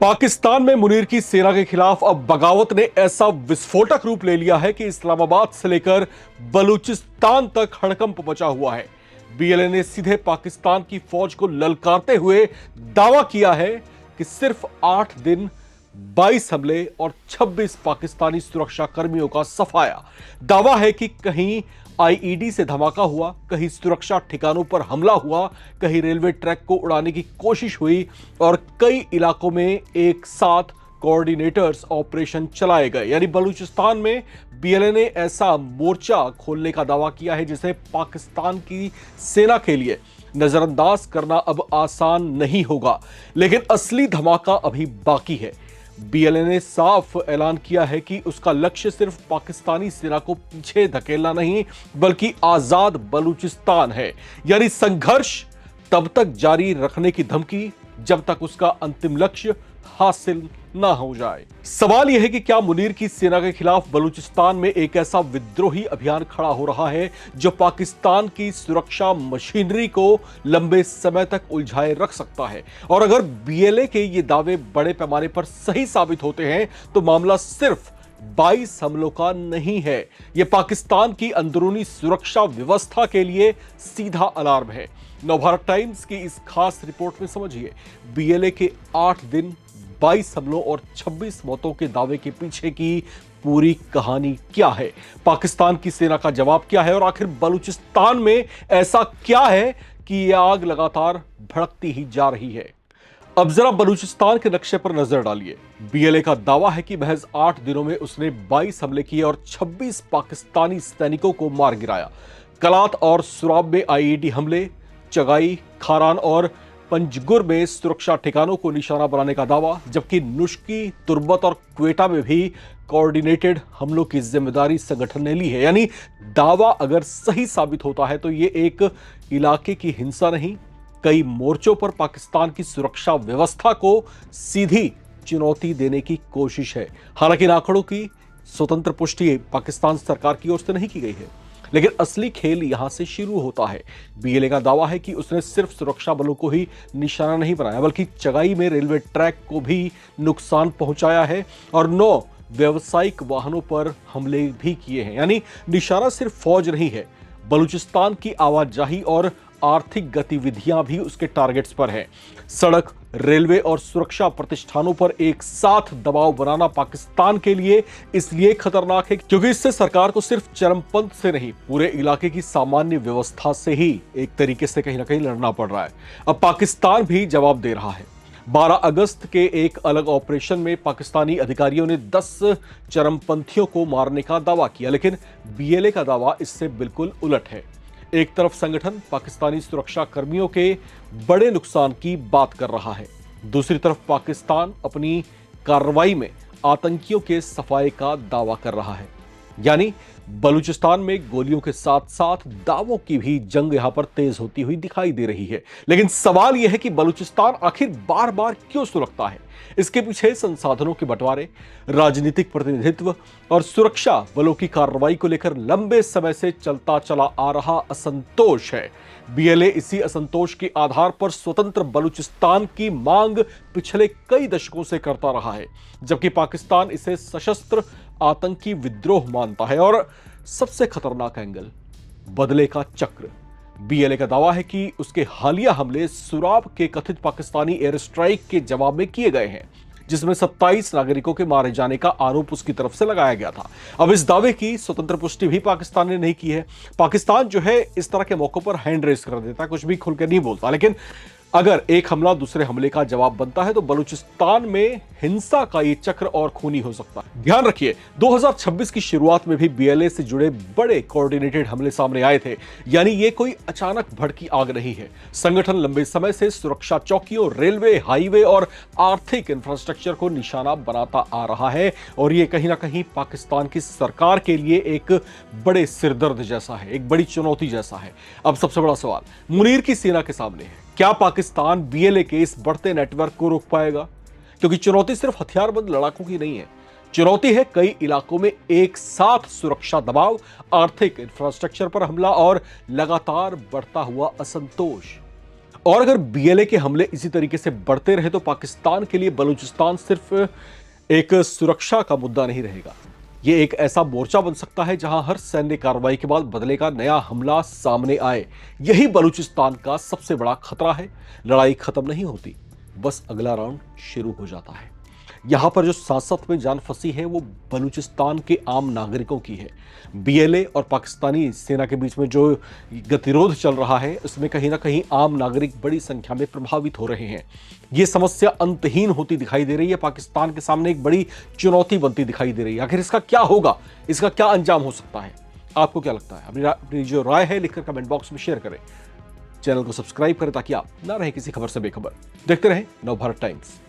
पाकिस्तान में मुनीर की सेना के खिलाफ अब बगावत ने ऐसा विस्फोटक रूप ले लिया है कि इस्लामाबाद से लेकर बलूचिस्तान तक हड़कंप मचा हुआ है। बीएलए ने सीधे पाकिस्तान की फौज को ललकारते हुए दावा किया है कि सिर्फ 8 दिन 22 हमले और 26 पाकिस्तानी सुरक्षा कर्मियों का सफाया। दावा है कि कहीं आईईडी से धमाका हुआ, कहीं सुरक्षा ठिकानों पर हमला हुआ, कहीं रेलवे ट्रैक को उड़ाने की कोशिश हुई और कई इलाकों में एक साथ कोऑर्डिनेटर्स ऑपरेशन चलाए गए। यानी बलूचिस्तान में बीएलए ने ऐसा मोर्चा खोलने का दावा किया है जिसे पाकिस्तान की सेना के लिए नजरअंदाज करना अब आसान नहीं होगा। लेकिन असली धमाका अभी बाकी है। बीएलए ने साफ ऐलान किया है कि उसका लक्ष्य सिर्फ पाकिस्तानी सेना को पीछे धकेलना नहीं बल्कि आजाद बलूचिस्तान है। यानी संघर्ष तब तक जारी रखने की धमकी जब तक उसका अंतिम लक्ष्य हासिल ना हो जाए। सवाल यह है कि क्या मुनीर की सेना के खिलाफ बलूचिस्तान में एक ऐसा विद्रोही अभियान खड़ा हो रहा है जो पाकिस्तान की सुरक्षा मशीनरी को लंबे समय तक उलझाए रख सकता है। और अगर बीएलए के ये दावे बड़े पैमाने पर सही साबित होते हैं तो मामला सिर्फ 22 हमलों का नहीं है, यह पाकिस्तान की अंदरूनी सुरक्षा व्यवस्था के लिए सीधा अलार्म है। नवभारत टाइम्स की इस खास रिपोर्ट में समझिए बीएलए के 8 दिन 22 हमलों और 26 मौतों के दावे के पीछे की पूरी कहानी क्या है, पाकिस्तान की सेना का जवाब क्या है और आखिर बलूचिस्तान में ऐसा क्या है कि यह आग लगातार भड़कती ही जा रही है। अब जरा बलूचिस्तान के नक्शे पर नजर डालिए। बीएलए का दावा है कि महज 8 दिनों में उसने 22 हमले किए और 26 पाकिस्तानी सैनिकों को मार गिराया। कलात और सुराब में आईईडी हमले, चगाई, खारान और पंजगुर में सुरक्षा ठिकानों को निशाना बनाने का दावा, जबकि नुश्की, तुर्बत और क्वेटा में भी कोऑर्डिनेटेड हमलों की जिम्मेदारी संगठन ने ली है। यानी दावा अगर सही साबित होता है तो यह एक इलाके की हिंसा नहीं, कई मोर्चों पर पाकिस्तान की सुरक्षा व्यवस्था को सीधी चुनौती देने की कोशिश है। हालांकि इन आंकड़ों की स्वतंत्र पुष्टि पाकिस्तान सरकार की ओर से नहीं की गई है, लेकिन असली खेल यहां से शुरू होता है। बीएलए का दावा है कि उसने सिर्फ सुरक्षा बलों को ही निशाना नहीं बनाया बल्कि चगाई में रेलवे ट्रैक को भी नुकसान पहुंचाया है और 9 व्यावसायिक वाहनों पर हमले भी किए हैं। यानी निशाना सिर्फ फौज नहीं है, बलूचिस्तान की आवाजाही और आर्थिक गतिविधियां भी उसके टारगेट्स पर हैं। सड़क, रेलवे और सुरक्षा प्रतिष्ठानों पर एक साथ दबाव बनाना पाकिस्तान के लिए इसलिए खतरनाक है क्योंकि इससे सरकार को सिर्फ चरमपंथ से नहीं पूरे इलाके की सामान्य व्यवस्था से ही एक तरीके से कहीं ना कहीं लड़ना पड़ रहा है। अब पाकिस्तान भी जवाब दे रहा है। 12 अगस्त के एक अलग ऑपरेशन में पाकिस्तानी अधिकारियों ने 10 चरमपंथियों को मारने का दावा किया, लेकिन बीएलए का दावा इससे बिल्कुल उलट है। एक तरफ संगठन पाकिस्तानी सुरक्षा कर्मियों के बड़े नुकसान की बात कर रहा है, दूसरी तरफ पाकिस्तान अपनी कार्रवाई में आतंकियों के सफाए का दावा कर रहा है। यानी बलूचिस्तान में गोलियों के साथ साथ दावों की भी जंग यहां पर तेज होती हुई दिखाई दे रही है। लेकिन सवाल यह है कि बलूचिस्तान आखिर बार बार क्यों सुलगता है। इसके पीछे संसाधनों के बंटवारे, राजनीतिक प्रतिनिधित्व और सुरक्षा बलों की कार्रवाई को लेकर लंबे समय से चलता चला आ रहा असंतोष है। बीएलए इसी असंतोष के आधार पर स्वतंत्र बलूचिस्तान की मांग पिछले कई दशकों से करता रहा है, जबकि पाकिस्तान इसे सशस्त्र आतंकी विद्रोह मानता है। और सबसे खतरनाक एंगल, बदले का चक्र। बीएलए का दावा है कि उसके हालिया हमले सुराब के कथित पाकिस्तानी एयर स्ट्राइक के जवाब में किए गए हैं, जिसमें 27 नागरिकों के मारे जाने का आरोप उसकी तरफ से लगाया गया था। अब इस दावे की स्वतंत्र पुष्टि भी पाकिस्तान ने नहीं की है। पाकिस्तान जो है इस तरह के मौकों पर हैंड रेस कर देता है, कुछ भी खुलकर नहीं बोलता, लेकिन अगर एक हमला दूसरे हमले का जवाब बनता है तो बलूचिस्तान में हिंसा का ये चक्र और खूनी हो सकता है। ध्यान रखिए, 2026 की शुरुआत में भी बीएलए से जुड़े बड़े कोऑर्डिनेटेड हमले सामने आए थे। यानी ये कोई अचानक भड़की आग नहीं है। संगठन लंबे समय से सुरक्षा चौकियों, रेलवे, हाईवे और आर्थिक इंफ्रास्ट्रक्चर को निशाना बनाता आ रहा है और ये कहीं ना कहीं पाकिस्तान की सरकार के लिए एक बड़े सिरदर्द जैसा है, एक बड़ी चुनौती जैसा है। अब सबसे बड़ा सवाल मुनीर की सेना के सामने है, क्या पाकिस्तान बीएलए के इस बढ़ते नेटवर्क को रोक पाएगा? क्योंकि चुनौती सिर्फ हथियारबंद लड़ाकों की नहीं है, चुनौती है कई इलाकों में एक साथ सुरक्षा दबाव, आर्थिक इंफ्रास्ट्रक्चर पर हमला और लगातार बढ़ता हुआ असंतोष। और अगर बीएलए के हमले इसी तरीके से बढ़ते रहे तो पाकिस्तान के लिए बलूचिस्तान सिर्फ एक सुरक्षा का मुद्दा नहीं रहेगा, ये एक ऐसा मोर्चा बन सकता है जहां हर सैन्य कार्रवाई के बाद बदले का नया हमला सामने आए। यही बलूचिस्तान का सबसे बड़ा खतरा है। लड़ाई खत्म नहीं होती, बस अगला राउंड शुरू हो जाता है। यहां पर जो सांसत में जान फंसी है वो बलूचिस्तान के आम नागरिकों की है। बीएलए और पाकिस्तानी सेना के बीच में जो गतिरोध चल रहा है उसमें कहीं ना कहीं आम नागरिक बड़ी संख्या में प्रभावित हो रहे हैं। ये समस्या अंतहीन होती दिखाई दे रही है, पाकिस्तान के सामने एक बड़ी चुनौती बनती दिखाई दे रही है। आखिर इसका क्या होगा, इसका क्या अंजाम हो सकता है, आपको क्या लगता है? अपनी जो राय है लिखकर कमेंट बॉक्स में शेयर करें। चैनल को सब्सक्राइब करें ताकि आप ना रहे किसी खबर से बेखबर। देखते रहें नवभारत टाइम्स।